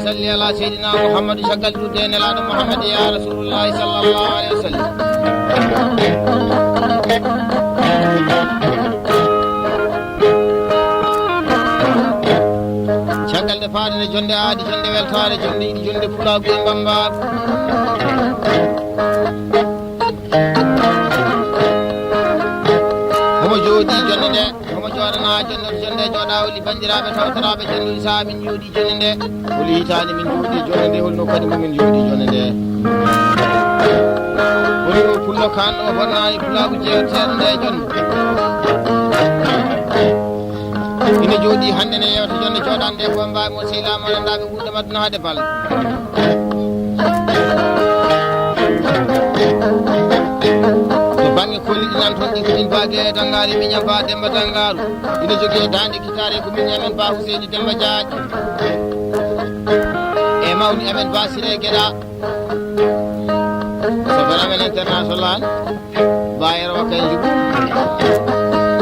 صل على سيدنا محمد شكل جدين على محمد يا رسول الله صلى الله عليه وسلم شكل دفارين جند عادي جند والتار جند فلا بين بمبار هم جودي جند هم جورنا جند جوداولي بنجرابه توترابه جند سامي جودي جند ولي تاني من جودي جند هولنو كدي من جودي جند ولي فلو كان وفرناي فلا بجيتند جند ina jodi hande ne yewta jonde jodande ko mbawi mo sila mo nandaɓe ɓuuɗe maduna hade bal to banggue kolliɗi nan toon ɗi komin bague dangari miñam ba Demba Dangaru ina jogui dande kitare ko min amen ba Huseyni Demba Diadji e mawni amen ba Siré Gueɗa sofere amen international bayero wakay jugu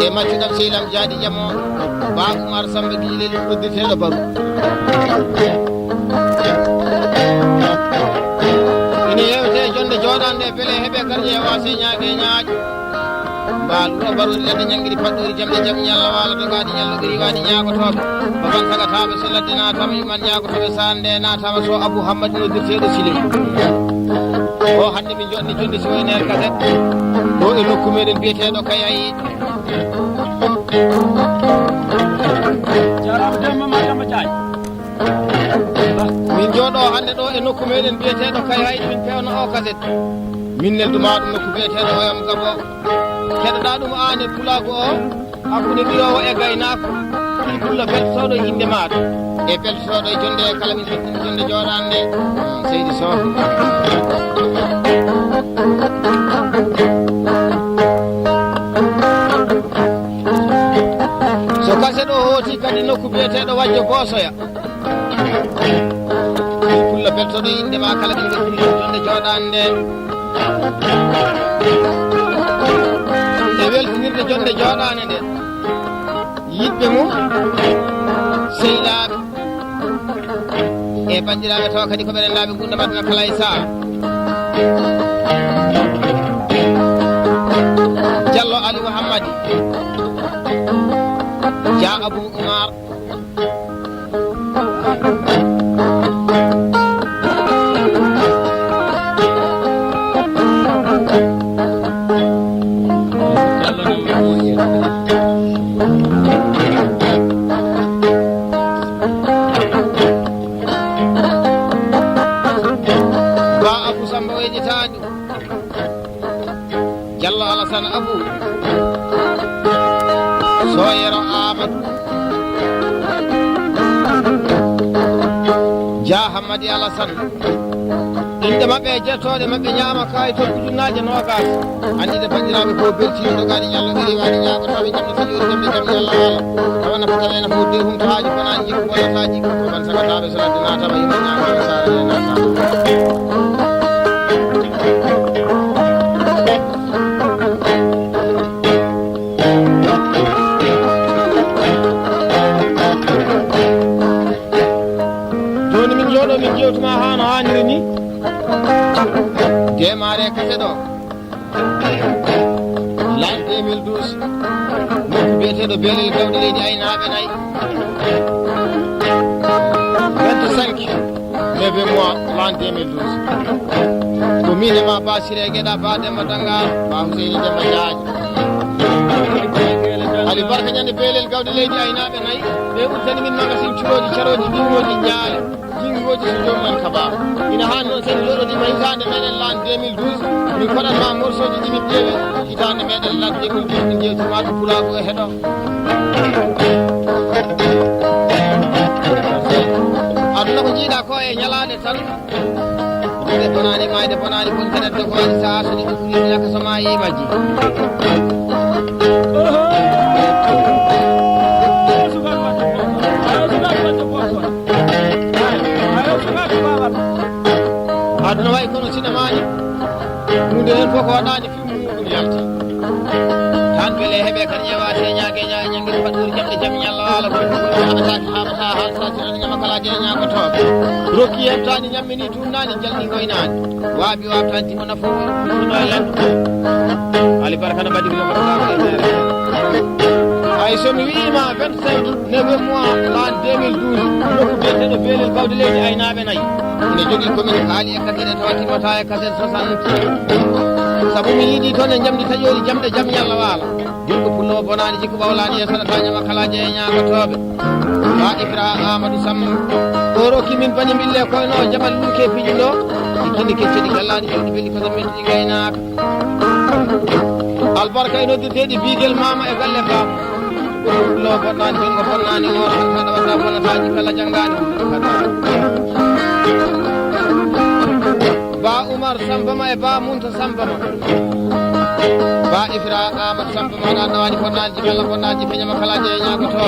e maccuɗam sehlam Diadi Diamo ba Oumar Samba Guilel ɗoddirteɗo baru ina yewte jonde joɗande beele heeɓe gardie wasi ñaague ñaaƴo mbal wuro barude ledde ñangguiri paɗɗori jamɗe jaam ñalla wala dogadi ñalloɗiri wadi ñagotoɓe baban sagataɓe so ladde natama yuman ñagotoɓe sande natama so Abou Hammadou noddirteɗo Siley o hande min joɗni jonde siwoyner kaset ɗo e nokku meɗen biyeteɗo Kayayi min jooɗo hande ɗo e nokku meɗen biyeteɗo Kayayi min pewno o kaset min nelduma ɗum nokku biyeteɗo oyam Gabo keɗoɗa ɗum an e pulago o hakkude ɓiyowo e gaynako ɗi pulla beltotoɗo inde maɗa e beltotoɗo e jonde kala min hettini jonde joɗande Seydi Sow so kaset o hooti kadi nokku biyeteɗo Wajjo Bosoya ɗi pulla beltoɗo inde ma kala min hettini jonde joɗande e weltinirde jonde joɗande nde yiɗɓe mum sehilaɓe e bandiraɓe taw kadi ko ɓerendaɓe gunda maduna kala e saha Diallo Aliou Hammadi Dia Abou Oumar Diallo Alassane Abou Soyero Amadou Dia Hammadi Alassane inde mabɓe e jettode mabɓe ñaama kayi toon ujunnaje nogas andide bandiraɓe ko beltino dogani ñallo ɗiri wadi ñagotoɓe jamde saƴori jamde jaam ñalla wala tawana fotanena fo de humtahaji konani jikku bollataji ko ban sagataɓe so ladde natama yimɓe ñagoɓe sarane natama min jewtuma ha no hanniri ni démarré kaset o l'an 2012 nokku biyeteɗo Belel Gawɗe leydi aynaɓe nayyi 25 9 mois l'an 2012 ko min e ma ba Siré Gueɗa ba Demba Dangaru ba Huseyni Demba Diadji Ali barka ñande Belel Gawɗe leydi aynaɓe nayyi ɓe ɓurtani min magasin curoji caroji ɗingoji jaale jingoji so jomumen kabama ina hani noon sen joɗodima hitande meɗen l'an 2012 min koɗatma morceau ji ɗimin ƴeewe hitande meɗen l'an 2012 min jewtima to pulago e heeɗo aduna ko jiiɗa ko e ñalade tan de bonani mayde bonani bontanedde ko waɗi saha so ɗiɗi ɓuuri ñaka so ma yimaji hunde hen fof ko waɗani fimu ɗum yalti tan beele heeɓe kadi ƴewate ñague ñanguiri faɗori jamɗe jaam ñalla wala ko haɓataki haɓata halsatino ñama kala je ñagotoɓe rokki heɓtani ñammini tunnani jalni goynani waaɓi wabtanti ko nafo ɗo e landu ali baraka no mbaɗi ko ay somi wiima 25 9 mois en 2012 nokku biyeteɗo beelel bawde leydi aynaɓe nayyi ene jogui commune haali e kasine tawa timmata e kasine 60 saabu mi yiiɗi toon e jamdi taƴori jamɗe jaam yalla waala jikko pullo o bonani jikko ɓawlani e saɗata ñama kalaje e ñagotoɓe ha ibra amadou samma o rokki min bani mbille koyno jamal luuke piƴu ɗo ikkindi kecceɗi gallani jawdi belli koso mettiɗi gaynaka albarka e noddirteɗi biiguel mama e galle bamo pullo o bonnani jongo bonnani o haɗa wata bonnataji kala janggani ba Oumar Sambama e ba Munta Sambama ba Ifra Amadou Sambama ɗan ɗawani bonnaji kala bonnaji feñama kala je ñagoto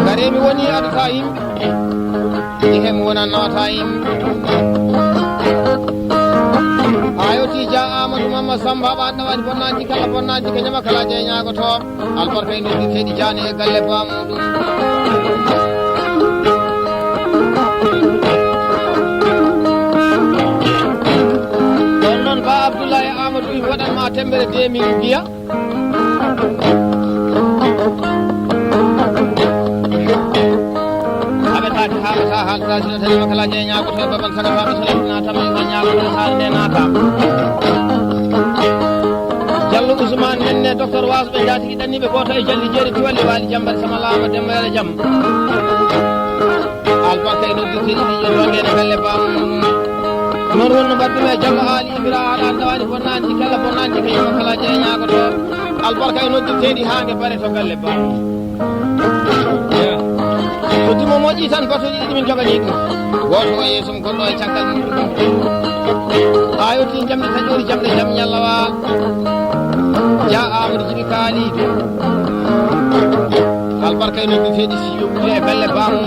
garemi woni aɗata yimɓe ihemi wonan nawata yimɓe ayoti ja Amadou Mamma Samba ba ɗawani bonnaji kala bonnaji ke ñama kala je ñagoto albarka e noddirteɗi jani e galle ba muɗum ɗon noon ba Abdoulaye Amadou imi waɗanma tembere 2000 guiya haɓetaki haɓata haalta sinata ñama kala je ñagoto baban sagataɓe solatnatama e ñagoto haali nde natama Diallo Ousmane nenne docteur Waso ɓe jatigi ɗanniɓe goto e jalli jeeri tiwalle waali jambare sama lama dembayere jaam albarka e noddirteɗi ɗiƴo jongede galle bam non wonno mbaɗɗume Diallo haali ibira aɗan ɗawani bonnaji kala bonnaji ko yima kala je ñagoto albarka e noddirteɗi hange bare to galle bam so timo moƴƴi tan batoji ɗiɗi min jogani ɗum goto o yeeso m goɗɗo e caggal muɗum ha yetti jamɗe taƴori jamɗe jaam ñallawal ja Amadou Djiby kaalido albarka e noddirteɗi siyo ɓuule e galle bamum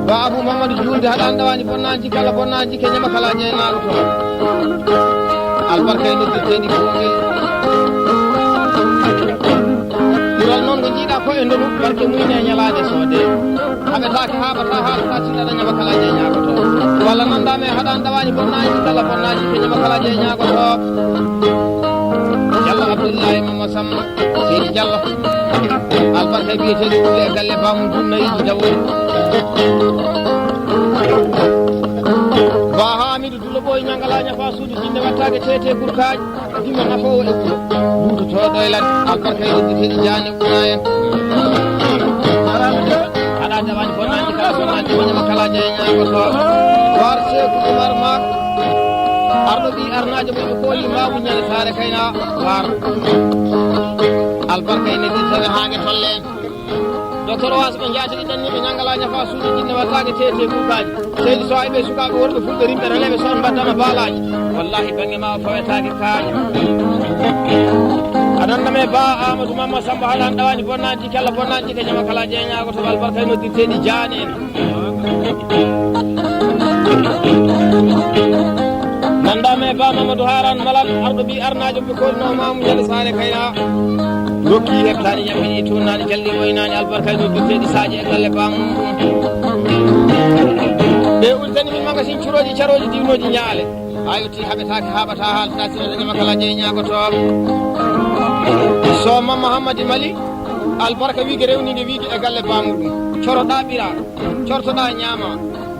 ba Abou Mamadou Julde haɗan ɗawani bonnaji kala bonnaji ke ñama kala jeynago to albarka e noddirteɗi ɓuule ɓural noon ko jiiɗa ko e ndonu barke muyne e ñalade soode haɓetake haɓata haalata siɗaɗa ñama kala jeyñago to walla nandame haɗan ɗawani bonnaji kala bonnaji ke ñama kala jeyñago to Diallo Abdoulaye Mama Samma Seydi Diallo albarka biyeteɗi ɓuule e galle bamum dunnayiji dawori ba Hamidou Dulo ɓoy ñangala ñafa suudu jinne wattake tete gurkaji dima nafowo e wuuro buutotoɗo e ladde albarka e noddirteɗi jani una en haɗa dawani bonnaji kala bonnaji moñama kala jeeñagoto war Sekou Oumar Mak arɗo ɓi arnajo moɓe kooli mbawu ñande saare kayna war albarka e noddirteɓe hange tolle docteur Waso ɓe jatigi ɗanniɓe ñangala ñafa suudu jinne wattake tete gurkaji seydi so ɓe sukaɓe worɓe fulɓe rimɓe releɓe son mbaddama baalaji wallahi banggue ma o fawetake kaaƴe aɗanname ba Amadou Mamma Samba haɗan ɗawani bonnaji kala bonnaji ke ñama kala jeeñago to albarka e noddirteɗi jani en nandame ba Mamadou Haran Malal arɗo ɓi arnajo ɓe kolno mamu ñande saare kayna rokki heɓtani ñammini tunnani jalli woynani albarka e noddirteɗi saji e galle bamum ɓe ultani min magasin curoji caroji diwnoji ñaale ha yetti haɓetake haɓata haalata sinata ñama kala jeeñagotoɓe so Mamma Hammadi Mali albarka wiige rewnide wiige e galle bamuɗum coroɗa ɓira cortoɗa ñaama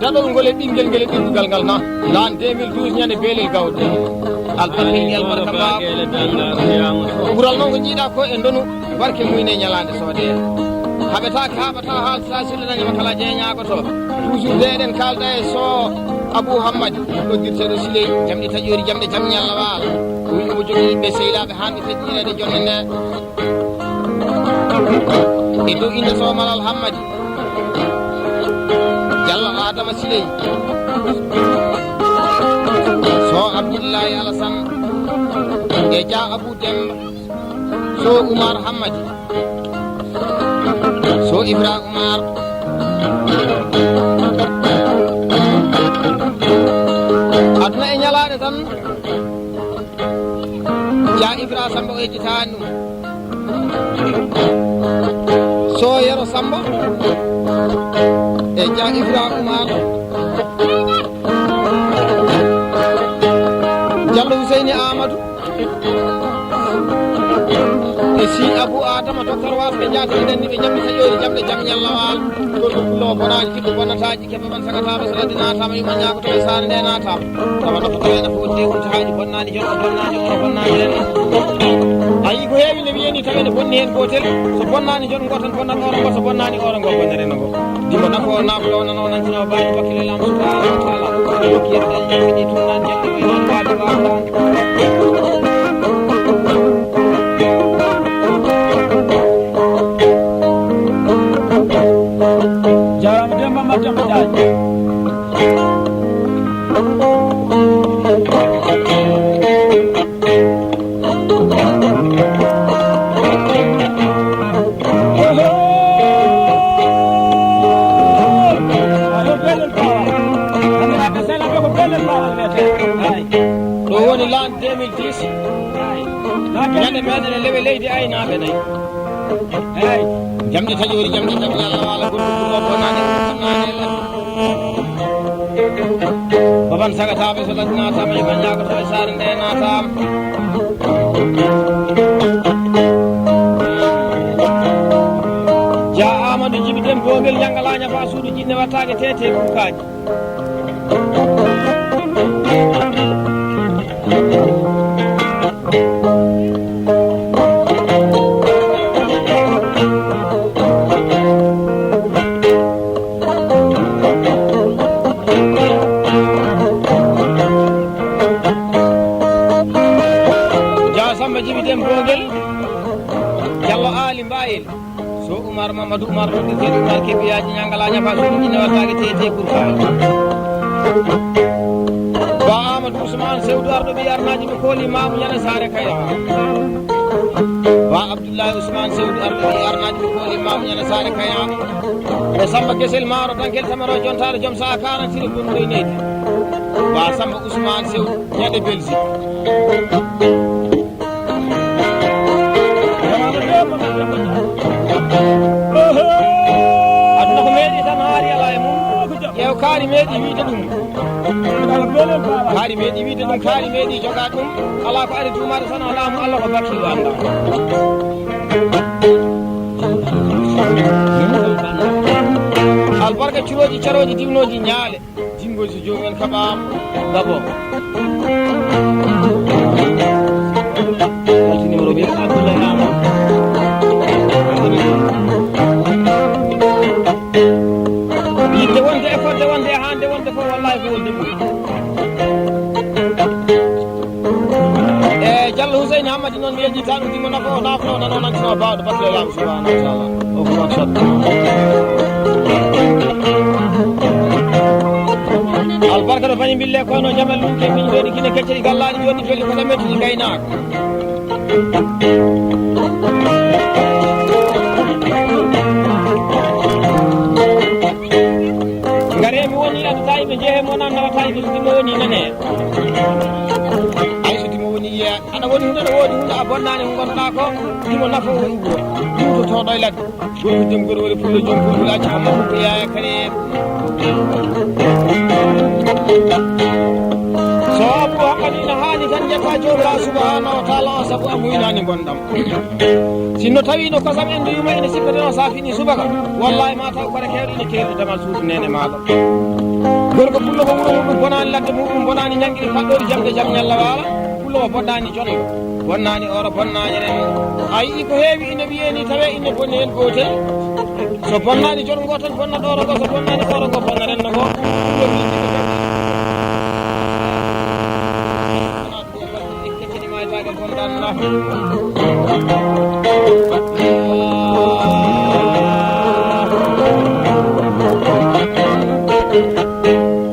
daɗol ngol e ɓinguel ngel e ɗirɗugal ngal na lan 2012 ñande beelel gawde albarka ni albarka ba ɓural noon ko jiiɗa ko e ndonu barke muyne ñalande soode haɓetake haɓata haalata sillananima kala jeeñagoto toujours de eɗen kalda e so Abou Hammadi noddirteɗo Siley jamɗe taƴori jamɗe jaam ñalla waala o wi omo jogui yimɓe sehilaɓe hanɓe feƴƴinede jonne nde e dow inde so Malal Hammadi Diallo Adama Siley so Abdoullahi Alassane e Dia Abou Demba so Umar Hammadi so Ibra Umar adna e nyalaade tan ya Ibra Samba o ejjitaani ɗum so yero Samba e ja Ibra Umar Jallo Husseini Amadou e si Abou Adama docteur was ɓe jaata ɓe denni ɓe jamɗi taƴoori jamɗe jam ñallawal gorko pullowo bonaji kiɗɗo bonnataji keɓe man sagatama so ladde natama yuma ñagoto e saare nde natama tawa nafa tawe nafa wonde huntaji bonnani jonɗo bonnani oro bonnani ren ayi ko heewi nde wiyeni tawi ne bonni hen gotel so bonnani jon gotan bonnan oro ngo so bonnani oro ngo bonnareno ngo dimo nafo naflo nano nantino baji wakkile lam subhanahu wa taala dokki yerɗen ñamɗi tumnan jamɗi ɓe noon waade wawdani jarama Demba Mademba Diagne ɗo woni l'an 2010 ñande meɗen e lewe leydi aynaɓe nayyi eyyi jamɗi taƴori jamɗi taƴi Allah wala golɗuɗo bonani nane baban sagataɓe so laddi natama yima ñagoto e saare nde natama ja Amadou Djiby Dembogel ñangalaña fa suudu jinne wattake tete kukaji Samba Djiby Dembogel Diallo Ali Mbayel so Umar Mamadou Umar roddi kedi Umar kebiyaji ñangalaña fa suudu jinne wattake tete kukaji ba Amadou Ousmane Sewdu arɗo ɓi arnaji ɓe kooli mamu ñande saare Kayra ba Abdoullahi Ousmane Sewdu arɗo ɓi arnaji ɓe kooli mamu ñande saare Kayra e Samba Kessel Maro tankel tamaro jontare joom sa 40 gonɗo neydi ba Samba Ousmane Sewdu ñande Belgique aduna ko meeɗi tan haari ala e mum ƴeew kaari meeɗi wiide ɗum kaari meeɗi wiide ɗum kaari meeɗi joga ɗum ala ko ari tumade tan alaamu Allah ko bakkilu anda albarka curoji caroji dimnoji ñaale jingoji so jomumen kaɓam d'abo alti numéro ɓe Abdoulaye Amadou yidde wonde e fodde wonde e hande wonde fof wallahi ko wonde ɓuuri e Diallo Husseini Hammadi noon mi yejjita ɗum dimo nafo nafno nano nantino bawɗo battule lam subhanahu wa taala o ko maksad albarka ɗo bani bille kono jamel ɗum ke min joni kine kecceri gallaɗi joni joli ko ɗametuɗi gaynaka garemi woni anda tawi ɓe jeehe mo nan nawata e dimo woni nane ay so dimo woni yiya aɗa woni hunde ɗo woodi hunde a bonnani ko gonɗa ko dimo nafo woni wuuro dutotoɗo e ladde gorko demgol woni pullo joom pululaji hamma ko yaya kane so Abou Hammadi no haani tan jetta jomirawo subhanahu wa taala o saabu a muynani gonɗam sinno tawi no kosam en nduyuma ene sippateno sa fini subaka wallahi ma taw bara kewɗo ine keerɗi damal suudu nene maɗa gorko pullo ko wuuro muɗum bonani ladde muɗum bonani ñanguiri paɗɗori jamde jaam ñalla wala pullo o boɗɗani jongo bonnani oro bonnani ren a yii ko heewi ine wiyeni tawe ine bonni hen gotel so bonnani jon gotal bonnat oro ngo so bonnani oro ngo bonna renno ngo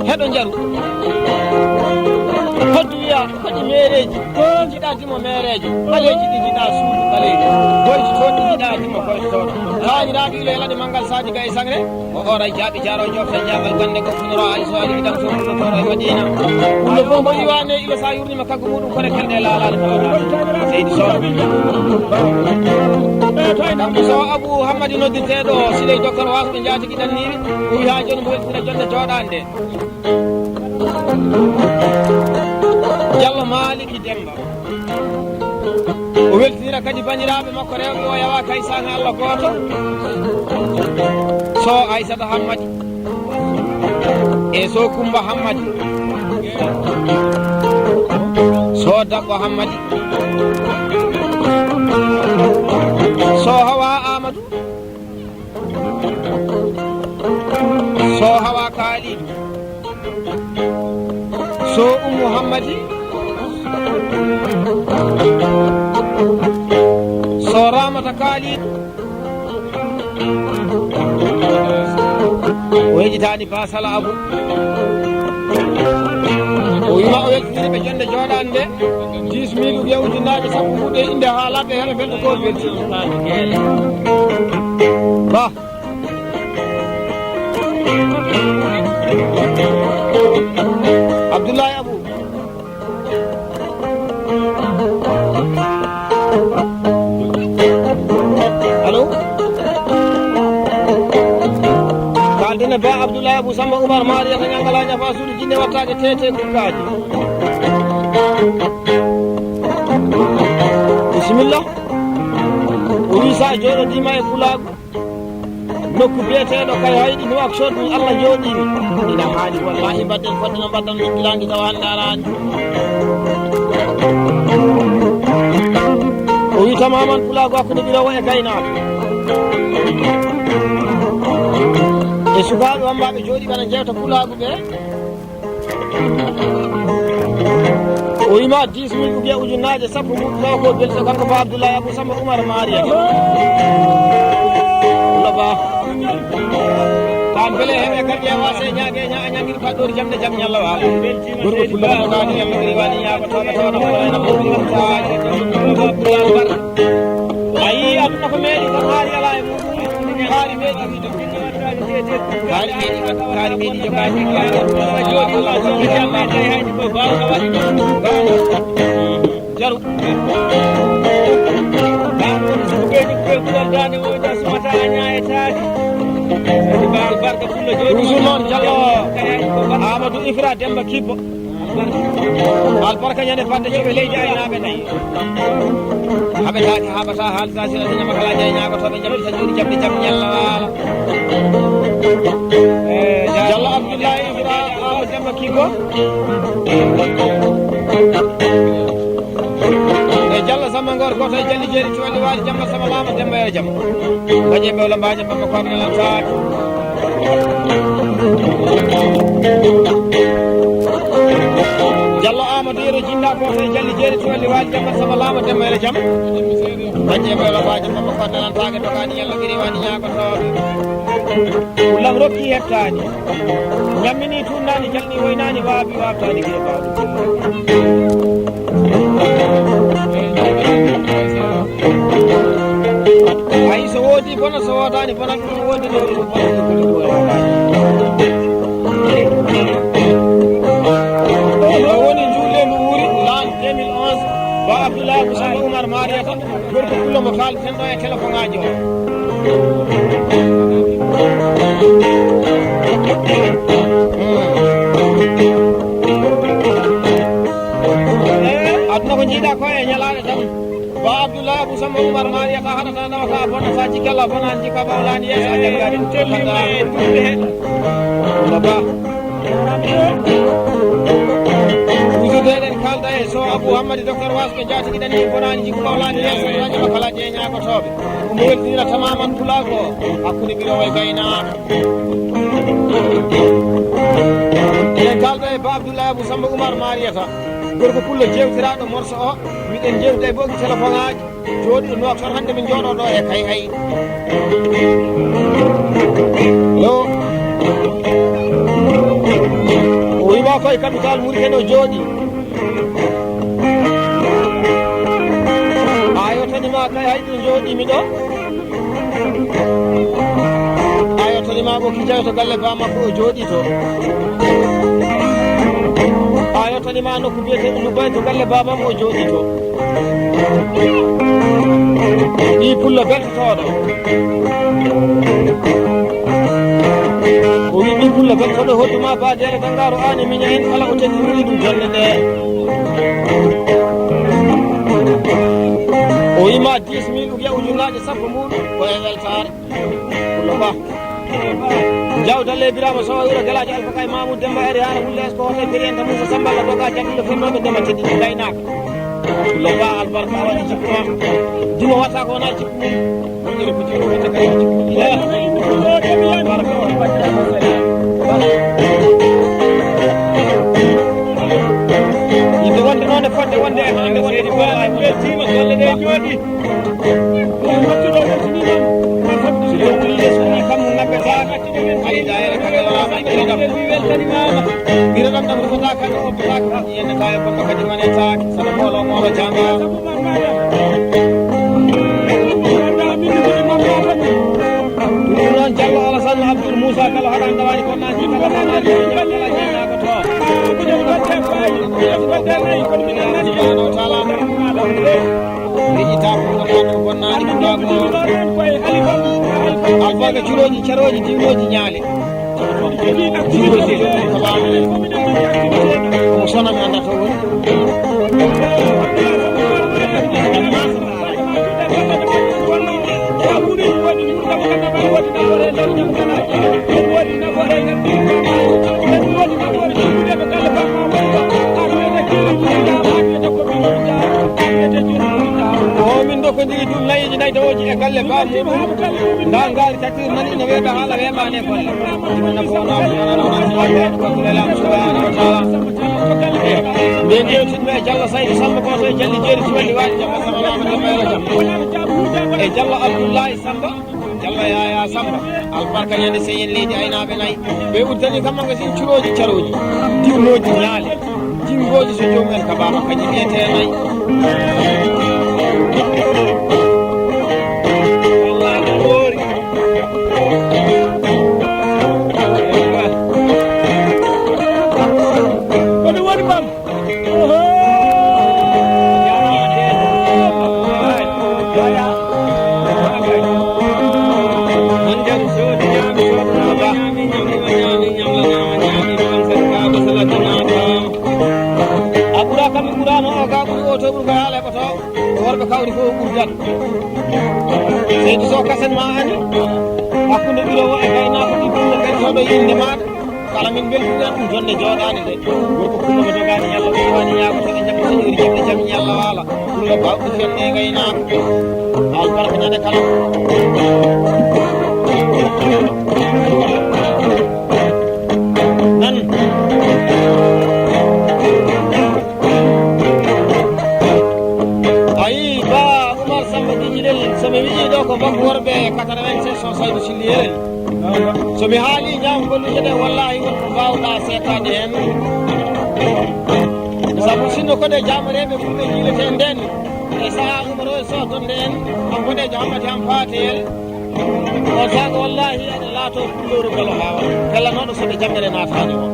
heɗo jaru hoddu wiya hoɗi mereji jiɗa timo merejo ɓaleji ɗi jiɗa suudu ɓaleji goyji toon ɗi jiɗa timo koyto toon rañiraɓe ilo helade manggal saji gay sangre o oray jaaɓi jaro jofta jamal gande ko funoro ay so ali tan somuɗo toro e madina wullo fof mo iwane ilo sa yurnima kaggo muɗum kone kelɗe laalade tawata seydi sow kamɓe so abou hammadi noddirteɗo siley docteur wasɓe jatigui ɗanniɓe o wi ha joni mo weltina jonde jooɗande Diallo Maliki Demba o weltinira kadi baniraɓe makko rewɓe o yawa kay sanga Allah goto so Aissata Hammadi e so Coumba Hammadi so Dabbo Hammadi so Hawa Amadou so Hawa Kalidou so Ummou Hammadi so Ramata Kalidou o hejitani Basala Abou o wima o weltiniri ɓe jonde jooɗande 10 000 ujunnaje sappo fuɗɗe inde haalaɓe hene felɗo ko welti ba Abdoulaye Abou allo kaldene ba Abdoulaye Abou Samba Oumar Mariata ñangala ñafa suudu jinne wattade tete kukkaji bisimilla o wi sa jooɗodima e Fulagu nokku biyeteɗo kay hayɗi Nouakchott ɗum Allah jooɗimi ina haali wallahi mbadden fodde no mbaddan nokkilangi tawa hande arani o wi tamaman Fulagu hakkude ɓirowo e gaynaɓe e sukaɓe wambaɓe jooɗi ɓana jewta Fulagu ɓe o wima 10 000 ubiya ujunnaje sappo muɗum taw ko belto kanko ba Abdoulaye Abou Samba Oumar Maria ba kam bele heɓe kadi e wase ñague ñaguiri paɗɗori jamde jaam ñalla wala gorko fullano gani yamnogiri wani ñagotoɓe towno koyna ɓoɓiaji ayi aduna ko meeɗi tan haali ala e muɗum haali meeɗi haali meeɗi jogaji jooɗi jammaɗe haydi ko bawka waɗi jaru dane woda sumata ñayetade barka fullo jooɗi noon Diallo Amadou Ifra Demba Kibbo albarka ñande fadde joɓe leydi aynaɓe nayyi haɓetaki haɓata haalta sinaɗi ñamakalaji ay ñagotoɓe jamɗita jooɗi jamɗe jaam ñalla waala Diallo Abdoulaye Ifra Amadou Demba Kibbo Diallo Samba Ngor goto e jalli jeeri cuwalli waali jamma sama lama demba e jaam baƴe ɓewla mbaje bamma korne lan saaki Diallo Amadou Yero jinda goto e jalli jeeri cuwalli waali jamma sama lama demba e jaam baƴe ɓewla mbaje bamma korne lan saaki dogani yallo guiri wani ñagotoɓe ullam rokki hettani ñammini tunnani jalni woynani waabi wabtani guiri bawɗo ay so woodi bona so wodani bona ɗum woodi no woni juule mo wuuri l'an 2011 ba Abdoulaye Abou Samba Oumar Mariata gorko pullo mo kalten ɗo e téléphone ngaji o aduna ko jiiɗa ko e ñalaɗe tan ba Abdoulaye Abou Samba Oumar Mariata haɗata nawata bona sa jikkalla bonan jikka bawlani yeeso a jaggari ba ujudeɗen kalda e so Abou Hammadi docteur wasɓe jatiguiɗen ni bonani jikku bawlani yeeso radio makalaji e ñagotoɓe omo weltinira tamaman Fulagu o hakkude ɓirowo e gaynaɓe eɗen kalda e ba Abdoulaye Abou Samba Oumar Mariata gorko pullo jewtiraɗo morso o miɗen jewta e bogi téléphone aji jooɗi ɗo Nouakchott hande min jooɗo ɗo e kay hay yo o wima koye capital Mauritanie o jooɗi ay ɗum jooɗimi ɗo ayotolima ɓo kijayo to galle ba makko o jooɗi to ayotolima nokku biyete Ulubaye to galle babam o jooɗi to ɗi pullo beltotoɗo o wi ɗi pullo beltoɗo hodduma badere dangaro ani miña hen kala o teddiri ɗum jonde nde o wima 10 000 ugiya ujunnaje 10 muɗum ko e weltare pullo ba jawdalle birama sowa wuro galaji Alpha Kay Mamoudou Demba ari hana hulle es ko hoto biriyenta Moussa Samballa doga jattuɗo firnoɓe ndema teɗiɗi gaynaka pullo ba albarka a waɗi jikku ma dimo watta ko wona jikku mum iri ko jikku wonde kay yimɓe wonde noon e fodde wonde e hande wonde weltima golle ɗe jooɗi wattuɗo weltinimam so jomum lesni kam ngabbetaka ayi dayere kagalama ɓiɗam weltanimama ɓiɗam ɗam rufata kadi obbotaka yenne tawi bonno kadi manetake saɗa molo moɗo jangama ɗum noon Diallo Alassane Abdoul Moussa kala haɗan dawani ko naji kala nanaji kala ñañako to subhanahu wa taala rijita koɗo bonnaɗi ɗumɗako alfaga curoji caroji diwnoji ñaale jiroji kalama omo sonami anda to woni min ɗo ko ndiri ɗum layiji nayi tawoji e galle ba muɗum nda ngaari tatir nani no weeɓe haala weeɓani golle ɗum nafonakankulelamu subhanahu wa taala min ƴewtinɓe e Diallo Saydou Samba ko to e Jalli Jeeri Suwandi waɗi jamma samanama jammayro jam e Diallo Abdoulaye Samba Diallo Yaya Samba albarka ñande seyen leydi aynaɓe nayyi ɓe uddani kamma ko sin curoji caroji diwnoji ñaale jingoji so jomumen ka bama kañi wiyete nayyi worɓe kawri fof ɓurdat seydi so kasen ma ani hakkude ɓirowo e gaynako ɗi ɗumno ɓentoɗo inde maɗa kala min beltuɗen ɗum jonde jooɗani de gorko kullomo dogani ñalla ko wani yaako soɓe jammi soɗori jibɗe jammi ñalla waala ɗumno bawɗo fenne e gaynako albarka ñande kala nan somi wiƴi ɗo ko bakku worɓe 96 o Saydou Sylliyel somi haali ñam gollude ɗe wallahi wonko mbawɗa setade hen saabu sinno koɗe jamareɓe fulɓe jiilete nden e saaha umaro e sotonde en an boɗejo hammati han faateyel on saaga wallahi aɗa laato kulloru galo hawa pellanoɗo soɗe jammere natani o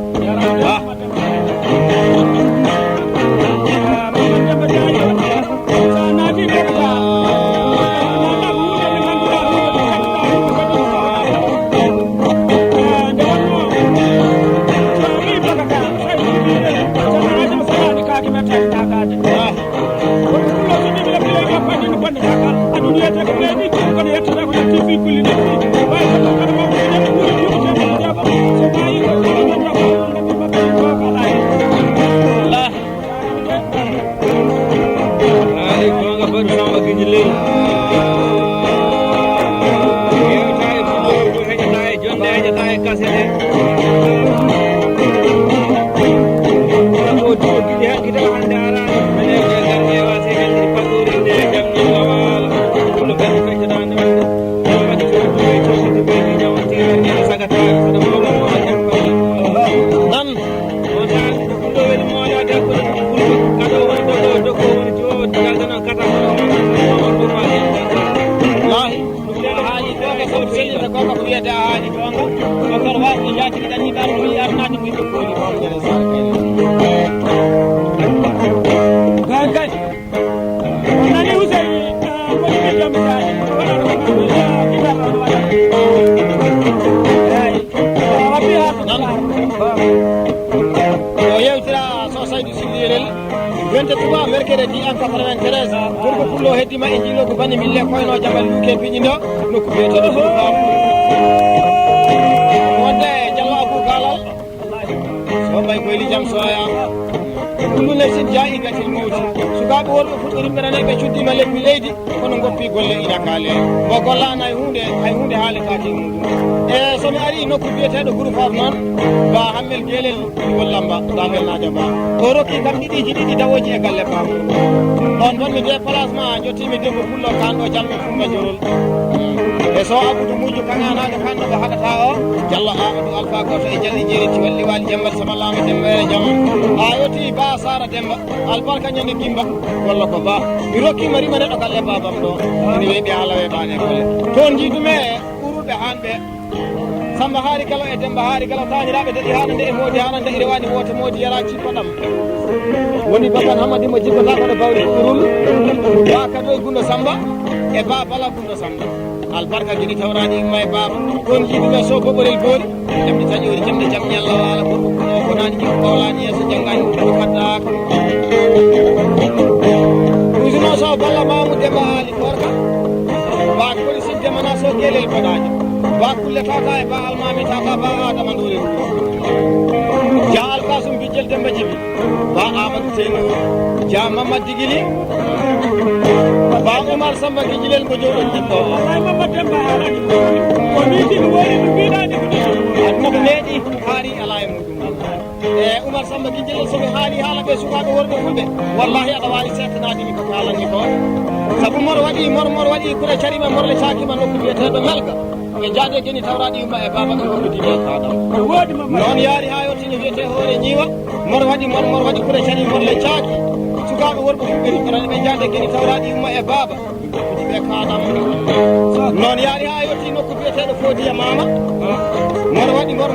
Kata ñere sar kay Gagal. Nani usai ko ni jamta. o yewtira so saydu sidirel 23 mercredi en 93 gorko pullo heddima e jilo ko bani mille koyno jabal luke piñindo nokku biyeteɗo wonde jallo abou galal so mbay koyli jam soya kullu nafsin ja'igatil mawti sukaɓe worɓe fuɗɗori ɓerane ɓe cuddima leppi leydi kono goppi golle ina kaale mo gollana hay hunde haaletake muɗum e somi ari nokku biyeteɗo groupe of noon ba hammel guelel gollamba damel najo ba o rokki kam ɗiɗi dawoji e galle bam ɗon bonmi de placement jottimi debbo pullo kanɗo jalɓe fumba jorol e so abudu muju kaŋanaɗo kanɗo mo haɗata o diallo amadou alpha goto e jalɗi jeeriti walli wali jambat samallama demba e jaam a yoti ba sara demba albarka ñande gimba walla ko ba mi rokkima rima neɗɗo galle babam ɗo ene weeɓi haala weɓane gole toon jiidume ɓuruɓe hanɓe samba haari galo e demba haari galo tañiraɓe daɗi haɗa nde e moodi haɗa nde ire wani woto moodi yara cippaɗam woni baban hamadi mo jippata koɗo bawɗi ɓurul ba kadoy gundo samba e ba bala gundo samba albarka guiɗi tawrani imma e baba ɗon jiiduɓe so boɓorel boori jamɗi taƴori jamde jaam ñalla wala gorko kuno ko nani jikko kawlani yeeso janggani ko kaddaka usino so balla mamu demba haali korka ba kori sidde mana so guelel boɗaji ba kulle tata e ba almami tata ba adama ndure ja alkasum bijjel demba jibi ba amadou tenour ja mamad digili ba omar samba gijilel ko joɗon debbo Ay mama demba alani. Ko ni tin wori no biɗani ko. aduna ko meeɗi haari ala e muɗum e oumar samba gijilel somi haali haala ɓe sukaɓe worɓe fulɓe wallahi aɗa wawi settanadimi ko kalani ko saabu mor waɗi kure carima morle cakima nokku biyeteɗo melga ɓe jaade geni tawraɗi yumma e baba ɓe golludimi e kaɗam Wodi mama. noon yaari ha yettino wiyete hoore ñiiwa mor waɗi kure cari morle caaki sukaɓe worɓe fulɓe riɓɓerane ɓe jaade geni tawraɗi yumma e baba ɓe kaɗam noon yaari ha yetti nokku biyeteɗo fodiya mama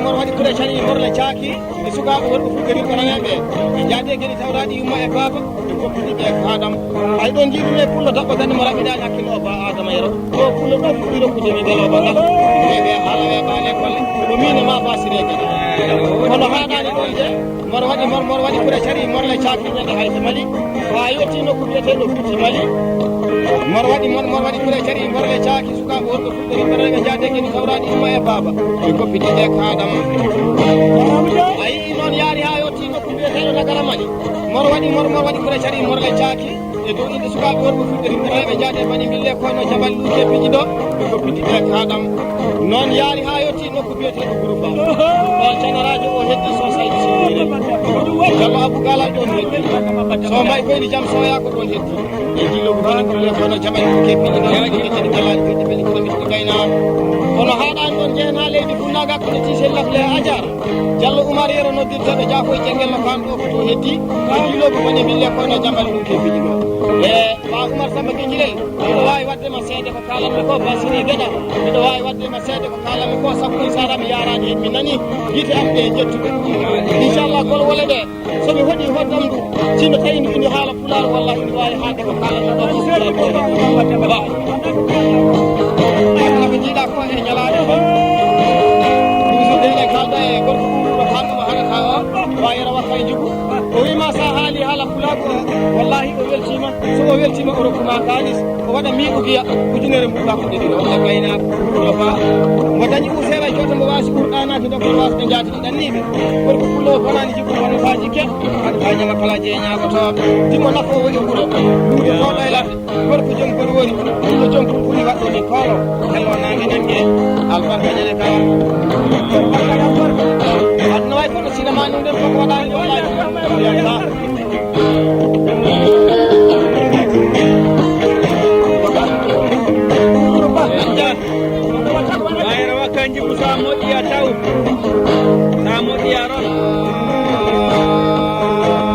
mor waɗi kure cari morle caaki e sukaɓe worɓe fulɓe riɓɓeraneɓe ɓe jaade geni tawraɗi yumma e baba ɓe golludi ɓe kaɗam hay ɗon jiiɗume pullo dabɓo gande mo raɓiɗani hakkille o ba adama yero o pullo ɗo fuɗɗi rokkudemi beloba ngal ɓe haala weɓane golle ko mino ma basirege kono haɗani ɗon de mor waɗi kure cari morle caaki ñande hayde mali ha yetti nokku biyeteɗo butti mali mor waɗi kure cari morle caaki sukaɓe worɓe fulɓe riɓɓeraneɓe jaade geni tawraɗi umma e baba ɓe goppiti e kaɗam a yii noon yaari ha yetti nokku biyeteɗo nagara mali mor waɗi kure cari morle caaki e dow inde sukaɓe worɓe fulɓe riɓɓeraneɓe jaade bani mille koyno jabal luuke piƴi ɗo ɓe goppiti e kaɗam noon yaari ha yetti nokku biyeteɗo groupe on canarajo o heddi so saydi sirire jallo abou galal ɗon heddi so mbay koyni jaam soya ko ɗon heddi e jillogo bani mille koyno jabal luuke piƴi ɗo kadi galaji kadi beli kono miɗo gaynaa kono haɗani ɗon jeena leydi funnaga kono tisel lafle adiar diallo oumar yero noddirteɓe jaafo e jangel no kan ɗo ko to heddi e jillogo bani mille koyno jabal luuke piƴi ɗo e ba oumar samba guejilel miɗo wawi waddema seede ko kalanmi ko basiri gueɗa miɗo wawi waddema seede ko kalanmi ko sakkoy sara mi yarani hen mi nani yite am ɗe jettuɓe inchallah gol wole ɗe somi hoɗi hoddam ndu sino tawi ndu indi haala pular wallahi indi wawi haalde ko kalanmi ɗo ko ko jiiɗa ko e ñalade toujours ɗe kalda e gorko ɗo kalɗomo haɗata o wayira wakka e jugu o wima sa haali haala pulago wallahi o weltima so o weltima o rokkuma kalis o waɗa miɗugiya ujunere mbuɗa ko ɗeɗi walla gaynako ɗo fa mo dañi usewa coto mo wasi ɓurɗanaki ɗo kono wasde jaati ɗanniɓe gorko pullo bonani jiggo wona faji ke haɗa fa ñama kala jeeñagotoɓe timo nafo woni ɓuuro luude koɗo e ladde gorko joom kono woni ɗo joom pulpuli waɗɗoni koolo hello nangue nangue albarka ñande kawa aduna way kono sinama ni nden fof waɗani wallahi Wayra wakanji ko sa moƴƴiya taw sa moƴƴiya ron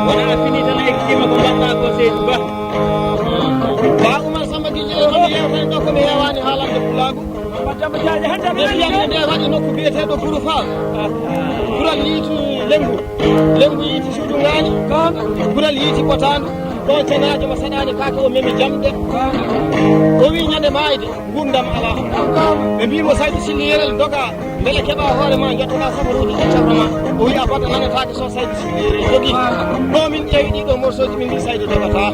wona a fini tan a ekkima ko mbaɗɗa ko Seydou Ba ba oumar samba guijel komi yewtani ɗo komi hewani haalande pulagu mbaɗɗama jaaje hande nde wiyamde nde waɗi nokku biyeteɗo Bourou Fall ɓural yiitu lengu yiti suudu ngani ɓural yiiti ɓotandu ɗon cenajo mo saɗani kake o memi jamde o wi ñande mayde gurdam ala ɓe mbimo saydi silli yerel doga beele keɓa hoore ma jettoɗa safaruji ƴeccatma o wi a bata nanatake so saydi silli yerel jogi ɗo min ƴeewi ɗiɗo morceau ji min mbi saydi dogata